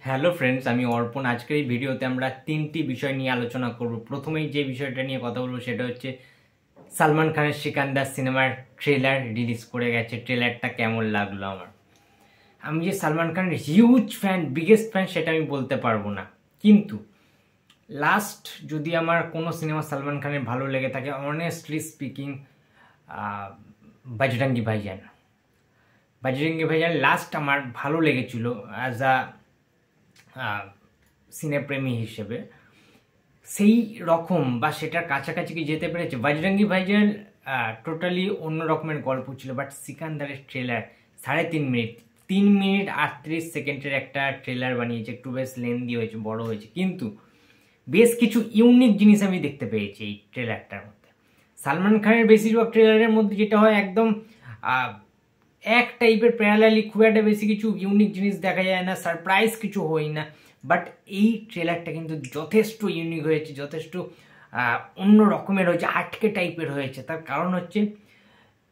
Hello friends, আমি অর্পণ। আজকের এই ভিডিওতে আমরা তিনটি বিষয় নিয়ে আলোচনা করব। প্রথমেই যে বিষয়টা নিয়ে কথা বলবো সেটা হচ্ছে সালমান খানের সিকান্দার সিনেমার ট্রেলার রিলিজ করে গেছে। ট্রেলারটা কেমন লাগলো আমার? আমি যে সালমান খানের হিউজ ফ্যান, বিগেস্ট ফ্যান, সেটা আমি বলতে পারবো না, কিন্তু লাস্ট যদি আমার কোনো সিনেমা সালমান খানের ভালো লেগে থাকে, অনেস্টলি স্পিকিং, বজরঙ্গি ভাইজান। বজরঙ্গি ভাইজান লাস্ট আমার ভালো লেগেছিল অ্যাজ আ সিনেপ্রেমী হিসেবে। সেই রকম বা সেটার কাছাকাছি কি যেতে পেরেছে? বজরঙ্গি ভাইজান টোটালি অন্য রকমের গল্প ছিল, বাট সিকান্দারের ট্রেলার 3.5 মিনিট, 3 মিনিট 38 সেকেন্ডের একটা ট্রেলার বানিয়েছে। একটু বেশ লেন্দি হয়েছে, বড় হয়েছে, কিন্তু বেশ কিছু ইউনিক জিনিস আমি দেখতে পেয়েছি এই ট্রেলারটার মধ্যে। সালমান খানের বেশিরভাগ ট্রেলারের মধ্যে যেটা হয়, একদম এক টাইপের প্যারালালি, খুব একটা বেশি কিছু ইউনিক জিনিস দেখা যায় না, সারপ্রাইজ কিছু হয় না। বাট এই ট্রেলারটা কিন্তু যথেষ্ট ইউনিক হয়েছে, যথেষ্ট অন্য রকমের হয়েছে, আটকে টাইপের হয়েছে। তার কারণ হচ্ছে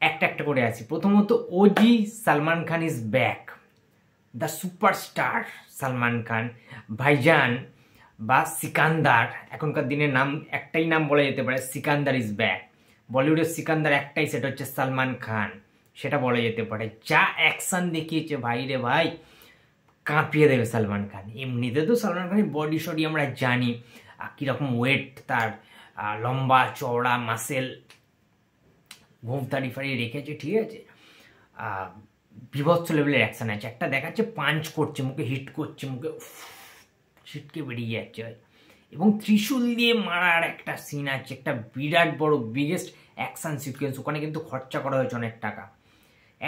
একটা একটা করে আসি। প্রথমত, OG Salman Khan is back, the superstar Salman Khan. Bhaijaan বা সিকান্দার, এখনকার দিনের নাম একটাই নাম বলা যেতে পারে, সিকান্দার ইজ ব্যাক। বলিউডের সিকান্দার একটাই, সেটা হচ্ছে সালমান খান, সেটা বলা যেতে পারে। যা অ্যাকশন দেখিয়েছে ভাই রে ভাই, কাঁপিয়ে দেবে সালমান খান। এমনিতে তো সালমান খানের বডি শডি আমরা জানি, কীরকম ওয়েট তার, লম্বা চওড়া মাসেল, ঘুম তাড়ি ফাড়ি রেখেছে, ঠিক আছে। বিভৎস লেভেলের অ্যাকশন আছে। একটা দেখাচ্ছে পাঞ্চ করছে, মুখে হিট করছে, মুখে ছিটকে বেরিয়ে যাচ্ছে ভাই। এবং ত্রিশূল দিয়ে মারার একটা সিন আছে, একটা বিরাট বড় বিগেস্ট অ্যাকশন সিকোয়েন্স। ওখানে কিন্তু খরচা করা হয়েছে অনেক টাকা।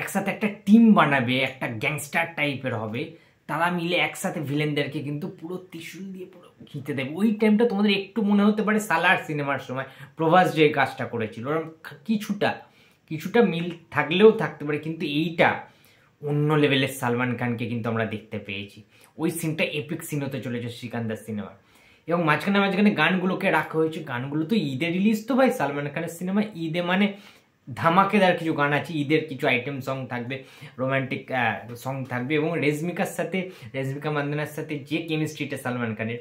একসাথে একটা টিম বানাবে, একটা গ্যাংস্টার টাইপের হবে, তারা মিলে একসাথে ভিলেনদেরকে কিন্তু পুরো ত্রিশূল দিয়ে পুরো ঘিতে দেবে। ওই টাইমটা তোমাদের একটু মনে হতে পারে সালার সিনেমার সময় প্রভাস যে কাজটা করেছিল, ওরকম কিছুটা মিল থাকলেও থাকতে পারে, কিন্তু এইটা অন্য লেভেলের সালমান খানকে কিন্তু আমরা দেখতে পেয়েছি। ওই সিনটা এপিক সিন হতে চলেছে সিকান্দার সিনেমা। এবং মাঝখানে গানগুলোকে রাখা হয়েছে। গানগুলো তো ঈদে রিলিজ, তো ভাই সালমান খানের সিনেমা ঈদে মানে ধামাকেদার কিছু গান আছে। ঈদের কিছু আইটেম সং থাকবে, রোমান্টিক সং থাকবে, এবং রেশমিকা মান্দানার সাথে যে কেমিস্ট্রিটা সালমান খানের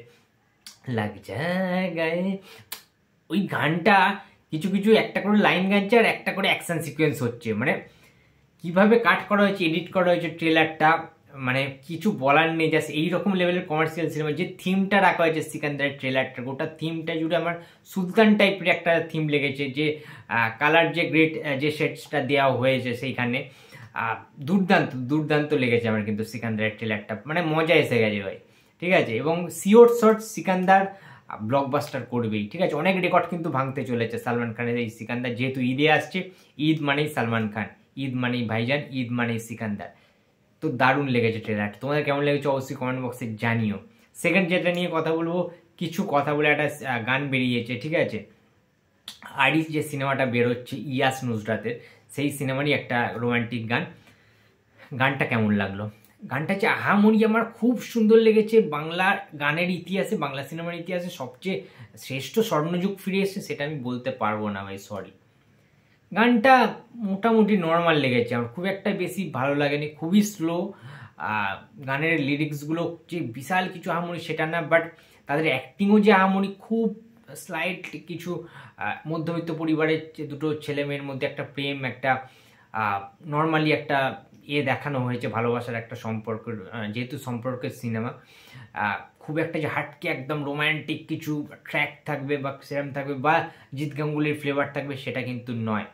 লাগ যায় গায়ে, ওই গানটা কিছু কিছু একটা করে লাইন গাইছে আর একটা করে অ্যাকশন সিকোয়েন্স হচ্ছে। মানে কিভাবে কাট করা হয়েছে, এডিট করা হয়েছে ট্রেলারটা, মানে কিছু বলার নেই। জাস্ট এইরকম লেভেলের কমার্শিয়াল সিনেমা। যে থিমটা রাখা হয়েছে সিকান্দারের ট্রেলারটা, গোটা থিমটা জুড়ে আমার সুলতান টাইপের একটা থিম লেগেছে। যে কালার, যে গ্রেড, যে শেডসটা দেওয়া হয়েছে সেইখানে, দুর্দান্ত লেগেছে আমার কিন্তু সিকান্দারের ট্রেলারটা। মানে মজা এসে গেছে ভাই, ঠিক আছে। এবং শিওর শর্ট সিকান্দার ব্লকবাস্টার করবেই, ঠিক আছে। অনেক রেকর্ড কিন্তু ভাঙতে চলেছে সালমান খানের এই সিকান্দার, যেহেতু ঈদে আসছে। ঈদ মানেই সালমান খান, ঈদ মানেই ভাইজান, ঈদ মানেই সিকান্দার। তো দারুণ লেগেছে ট্রেলারটা। তোমাদের কেমন লেগেছে অবশ্যই কমেন্ট বক্সে জানিও। সেকেন্ড যেটা নিয়ে কথা বলবো, কিছু কথা বলে একটা গান বেরিয়েছে, ঠিক আছে। আরিস যে সিনেমাটা বেরোচ্ছে ইয়াস নুসরাতের, সেই সিনেমারই একটা রোমান্টিক গান। গানটা কেমন লাগলো? গানটা হচ্ছে আহামরি, আমার খুব সুন্দর লেগেছে। বাংলা গানের ইতিহাসে, বাংলা সিনেমার ইতিহাসে সবচেয়ে শ্রেষ্ঠ স্বর্ণযুগ ফিরে এসেছে, সেটা আমি বলতে পারবো না ভাই, সরি। গানটা মোটামুটি নর্মাল লেগেছে আমার, খুব একটা বেশি ভালো লাগেনি, খুবই স্লো। গানের লিরিক্সগুলো যে বিশাল কিছু আহামরি সেটা না, বাট তাদের অ্যাক্টিংও যে আহামরি, খুব স্লাইট কিছু মধ্যবিত্ত পরিবারের যে দুটো ছেলে মেয়ের মধ্যে একটা প্রেম, একটা নর্মালি একটা দেখানো হয়েছে, ভালোবাসার একটা সম্পর্ক। যেহেতু সম্পর্কের সিনেমা, খুব একটা যে হাটকে একদম রোম্যান্টিক কিছু ট্র্যাক থাকবে বা সেরম থাকবে, বা জিৎ গাঙ্গুলির ফ্লেভার থাকবে, সেটা কিন্তু নয়,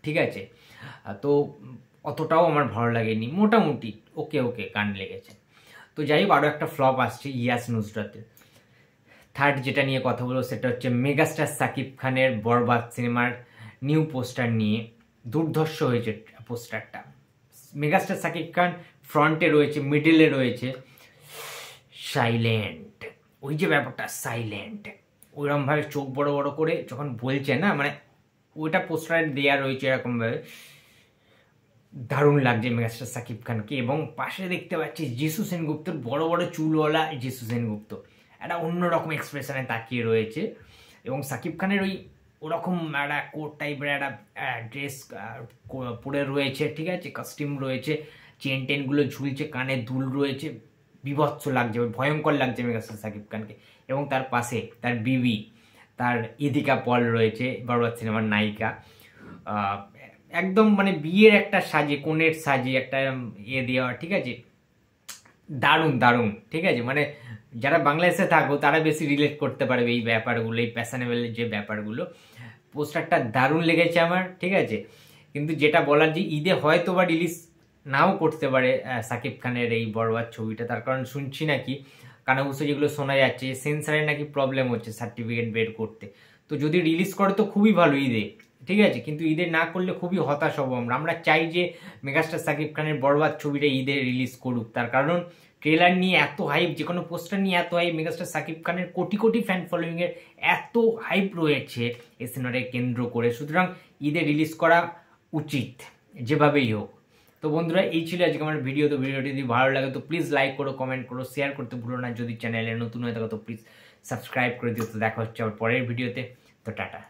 ঠিক আছে। তো অতটাও আমার ভালো লাগেনি, মোটামুটি ওকে গান লেগেছে। তো যাই হোক, আরও একটা ফ্লপ আসছে ইয়াস নুসরাতের। থার্ড যেটা নিয়ে কথা বলবো সেটা হচ্ছে মেগাস্টার সাকিব খানের বরবাদ সিনেমার নিউ পোস্টার নিয়ে। দুর্ধর্ষ হয়েছে পোস্টারটা। মেগাস্টার সাকিব খান ফ্রন্টে রয়েছে, মিডলে রয়েছে সাইলেন্ট, ওই যে ব্যাপারটা সাইলেন্ট, ওইরকমভাবে চোখ বড় বড় করে যখন বলছে না, মানে ওইটা পোস্টারে দেওয়া রয়েছে এরকমভাবে। দারুণ লাগছে মেগাস্টার সাকিব খানকে। এবং পাশে দেখতে পাচ্ছি যিশু সেনগুপ্তর, বড় বড় চুলওয়ালা যিশু সেনগুপ্ত, একটা অন্যরকম এক্সপ্রেশনে তাকিয়ে রয়েছে। এবং সাকিব খানের ওরকম একটা কোট টাইপের একটা ড্রেস পরে রয়েছে, ঠিক আছে, কস্টিউম রয়েছে, চেন টেনগুলো ঝুলছে, কানে দুল রয়েছে, বিভৎস লাগছে, ভয়ঙ্কর লাগছে মেগাস্টার শাকিব খানকে। এবং তার পাশে তার বিবি, তার ইদিকা পল রয়েছে, বরবাদ সিনেমার নায়িকা। একদম মানে বিয়ের একটা সাজে, কোণের সাজে একটা দেওয়া, ঠিক আছে, দারুণ দারুণ, ঠিক আছে। মানে যারা বাংলাদেশে থাকো তারা বেশি রিলেট করতে পারবে এই ব্যাপারগুলো, এই প্যাশনেবল যে ব্যাপারগুলো। পোস্টারটা দারুণ লেগেছে আমার, ঠিক আছে। কিন্তু যেটা বলার যে ঈদে হয়তো বা রিলিজ নাও করতে পারে শাকিব খানের এই বরবাদ ছবিটা, তার কারণ শুনছি নাকি কানাঘুষো যেগুলো শোনা যাচ্ছে সেন্সারের নাকি প্রবলেম হচ্ছে সার্টিফিকেট বের করতে। তো যদি রিলিজ করে তো খুবই ভালো ঈদে, ঠিক আছে, কিন্তু ঈদে না করলে খুবই হতাশ হব আমরা। আমরা চাই যে মেগাস্টার শাকিব খানের বরবাদ ছবিটা ঈদে রিলিজ করুক, তার কারণ ট্রেলার নিয়ে এত হাইপ, যে কোনো পোস্টার নিয়ে এত হাইপ, মেগাস্টার শাকিব খানের কোটি কোটি ফ্যান ফলোয়িংয়ের এত হাইপ রয়েছে এই সিনেমাটাকে কেন্দ্র করে। সুতরাং ঈদে রিলিজ করা উচিত যেভাবেই হোক। তো বন্ধুরা, এই ছিল আজকে আমার ভিডিও। তো ভিডিওটি যদি ভালো লাগে তো প্লিজ লাইক করো, কমেন্ট করো, শেয়ার করতে ভুলো না। যদি চ্যানেলে নতুন হয়ে থাকো তো প্লিজ সাবস্ক্রাইব করে দিও। তো দেখা হচ্ছে আবার পরের ভিডিওতে। তো টাটা।